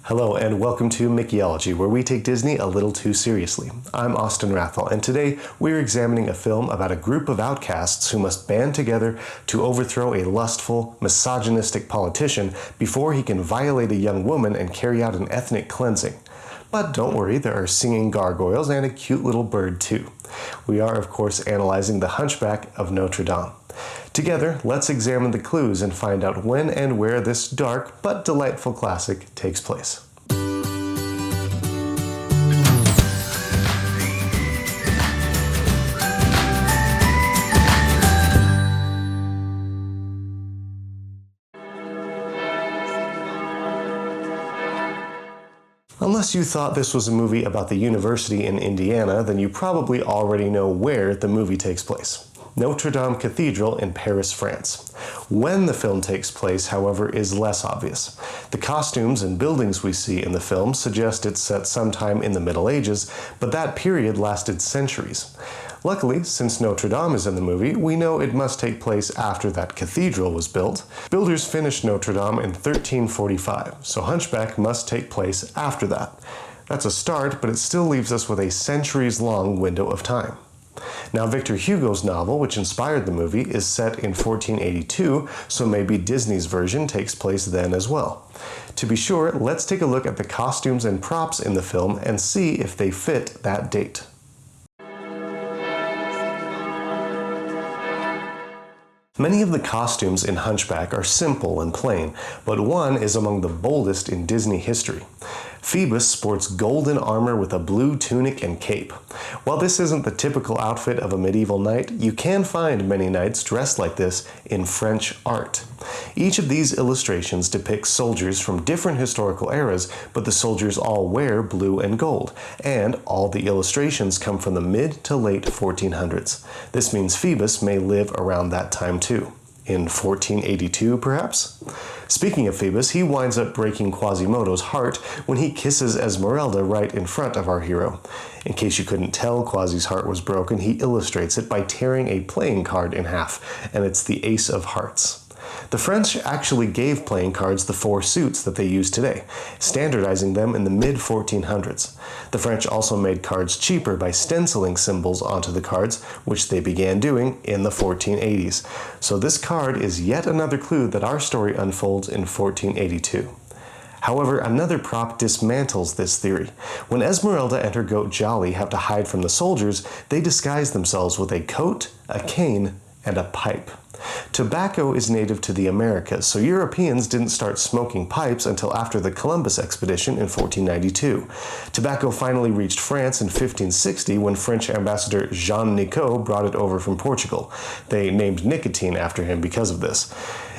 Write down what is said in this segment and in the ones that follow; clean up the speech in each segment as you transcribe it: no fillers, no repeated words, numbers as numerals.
Hello and welcome to Mickeyology, where we take Disney a little too seriously. I'm Austin Rathel, and today we're examining a film about a group of outcasts who must band together to overthrow a lustful, misogynistic politician before he can violate a young woman and carry out an ethnic cleansing. But don't worry, there are singing gargoyles and a cute little bird too. We are, of course, analyzing the Hunchback of Notre Dame. Together, let's examine the clues and find out when and where this dark but delightful classic takes place. Unless you thought this was a movie about the university in Indiana, then you probably already know where the movie takes place. Notre Dame Cathedral in Paris, France. When the film takes place, however, is less obvious. The costumes and buildings we see in the film suggest it's set sometime in the Middle Ages, but that period lasted centuries. Luckily, since Notre Dame is in the movie, we know it must take place after that cathedral was built. Builders finished Notre Dame in 1345, so Hunchback must take place after that. That's a start, but it still leaves us with a centuries-long window of time. Now, Victor Hugo's novel, which inspired the movie, is set in 1482, so maybe Disney's version takes place then as well. To be sure, let's take a look at the costumes and props in the film and see if they fit that date. Many of the costumes in Hunchback are simple and plain, but one is among the boldest in Disney history. Phoebus sports golden armor with a blue tunic and cape. While this isn't the typical outfit of a medieval knight, you can find many knights dressed like this in French art. Each of these illustrations depicts soldiers from different historical eras, but the soldiers all wear blue and gold, and all the illustrations come from the mid to late 1400s. This means Phoebus may live around that time too. In 1482, perhaps? Speaking of Phoebus, he winds up breaking Quasimodo's heart when he kisses Esmeralda right in front of our hero. In case you couldn't tell Quasi's heart was broken, he illustrates it by tearing a playing card in half, and it's the Ace of Hearts. The French actually gave playing cards the 4 suits that they use today, standardizing them in the mid-1400s. The French also made cards cheaper by stenciling symbols onto the cards, which they began doing in the 1480s. So this card is yet another clue that our story unfolds in 1482. However, another prop dismantles this theory. When Esmeralda and her goat Jolly have to hide from the soldiers, they disguise themselves with a coat, a cane, and a pipe. Tobacco is native to the Americas, so Europeans didn't start smoking pipes until after the Columbus expedition in 1492. Tobacco finally reached France in 1560 when French ambassador Jean Nicot brought it over from Portugal. They named nicotine after him because of this.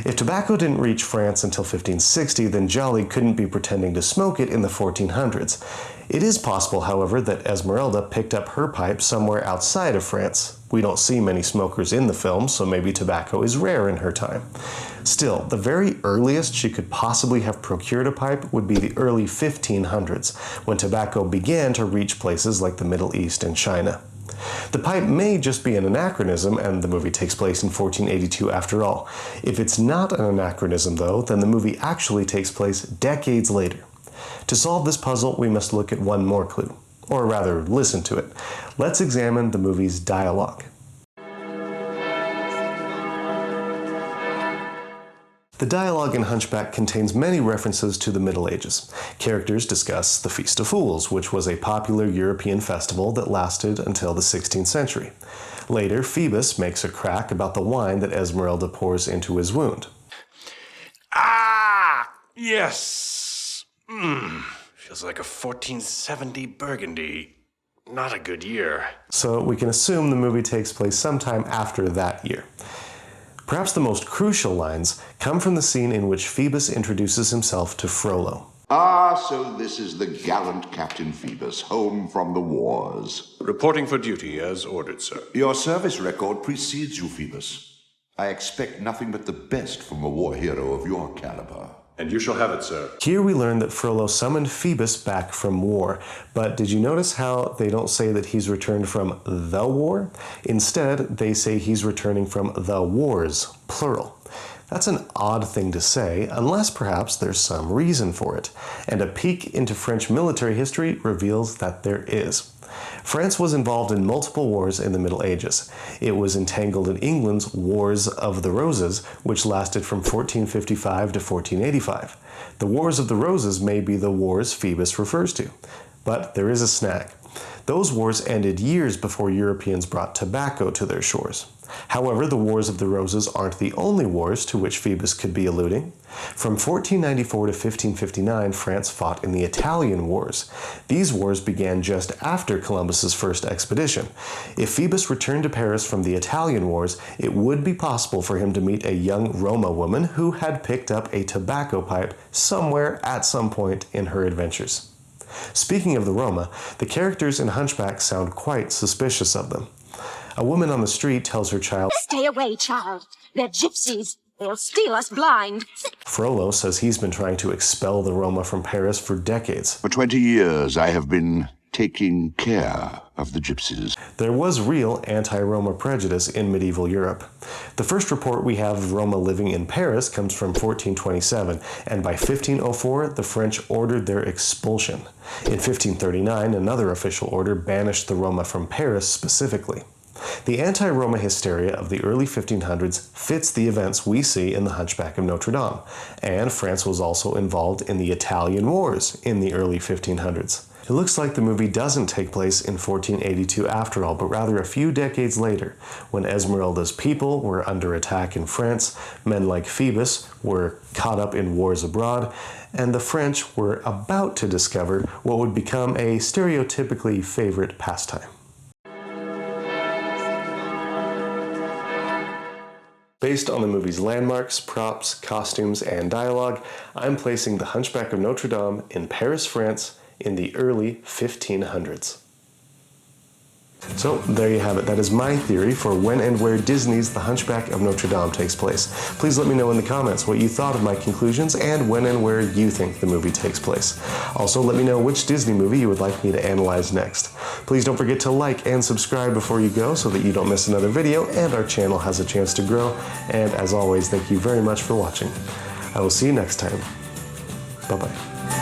If tobacco didn't reach France until 1560, then Jolly couldn't be pretending to smoke it in the 1400s. It is possible, however, that Esmeralda picked up her pipe somewhere outside of France. We don't see many smokers in the film, so maybe tobacco is rare in her time. Still, the very earliest she could possibly have procured a pipe would be the early 1500s, when tobacco began to reach places like the Middle East and China. The pipe may just be an anachronism, and the movie takes place in 1482 after all. If it's not an anachronism, though, then the movie actually takes place decades later. To solve this puzzle, we must look at one more clue. Or rather, listen to it. Let's examine the movie's dialogue. The dialogue in Hunchback contains many references to the Middle Ages. Characters discuss the Feast of Fools, which was a popular European festival that lasted until the 16th century. Later, Phoebus makes a crack about the wine that Esmeralda pours into his wound. Ah! Yes! Feels like a 1470 Burgundy. Not a good year. So we can assume the movie takes place sometime after that year. Perhaps the most crucial lines come from the scene in which Phoebus introduces himself to Frollo. Ah, so this is the gallant Captain Phoebus, home from the wars. Reporting for duty as ordered, sir. Your service record precedes you, Phoebus. I expect nothing but the best from a war hero of your caliber. And you shall have it, sir. Here we learn that Frollo summoned Phoebus back from war, but did you notice how they don't say that he's returned from the war? Instead, they say he's returning from the wars, plural. That's an odd thing to say, unless perhaps there's some reason for it, and a peek into French military history reveals that there is. France was involved in multiple wars in the Middle Ages. It was entangled in England's Wars of the Roses, which lasted from 1455 to 1485. The Wars of the Roses may be the wars Phoebus refers to. But there is a snag. Those wars ended years before Europeans brought tobacco to their shores. However, the Wars of the Roses aren't the only wars to which Phoebus could be alluding. From 1494 to 1559, France fought in the Italian Wars. These wars began just after Columbus's first expedition. If Phoebus returned to Paris from the Italian Wars, it would be possible for him to meet a young Roma woman who had picked up a tobacco pipe somewhere at some point in her adventures. Speaking of the Roma, the characters in Hunchback sound quite suspicious of them. A woman on the street tells her child, "Stay away, child. They're gypsies. They'll steal us blind." Frollo says he's been trying to expel the Roma from Paris for decades. For 20 years, I have been taking care of the gypsies. There was real anti-Roma prejudice in medieval Europe. The first report we have of Roma living in Paris comes from 1427, and by 1504, the French ordered their expulsion. In 1539, another official order banished the Roma from Paris specifically. The anti-Roma hysteria of the early 1500s fits the events we see in the Hunchback of Notre Dame, and France was also involved in the Italian Wars in the early 1500s. It looks like the movie doesn't take place in 1482 after all, but rather a few decades later, when Esmeralda's people were under attack in France, men like Phoebus were caught up in wars abroad, and the French were about to discover what would become a stereotypically favorite pastime. Based on the movie's landmarks, props, costumes, and dialogue, I'm placing The Hunchback of Notre Dame in Paris, France in the early 1500s. So there you have it. That is my theory for when and where Disney's The Hunchback of Notre Dame takes place. Please let me know in the comments what you thought of my conclusions and when and where you think the movie takes place. Also, let me know which Disney movie you would like me to analyze next. Please don't forget to like and subscribe before you go so that you don't miss another video and our channel has a chance to grow. And as always, thank you very much for watching. I will see you next time. Bye-bye.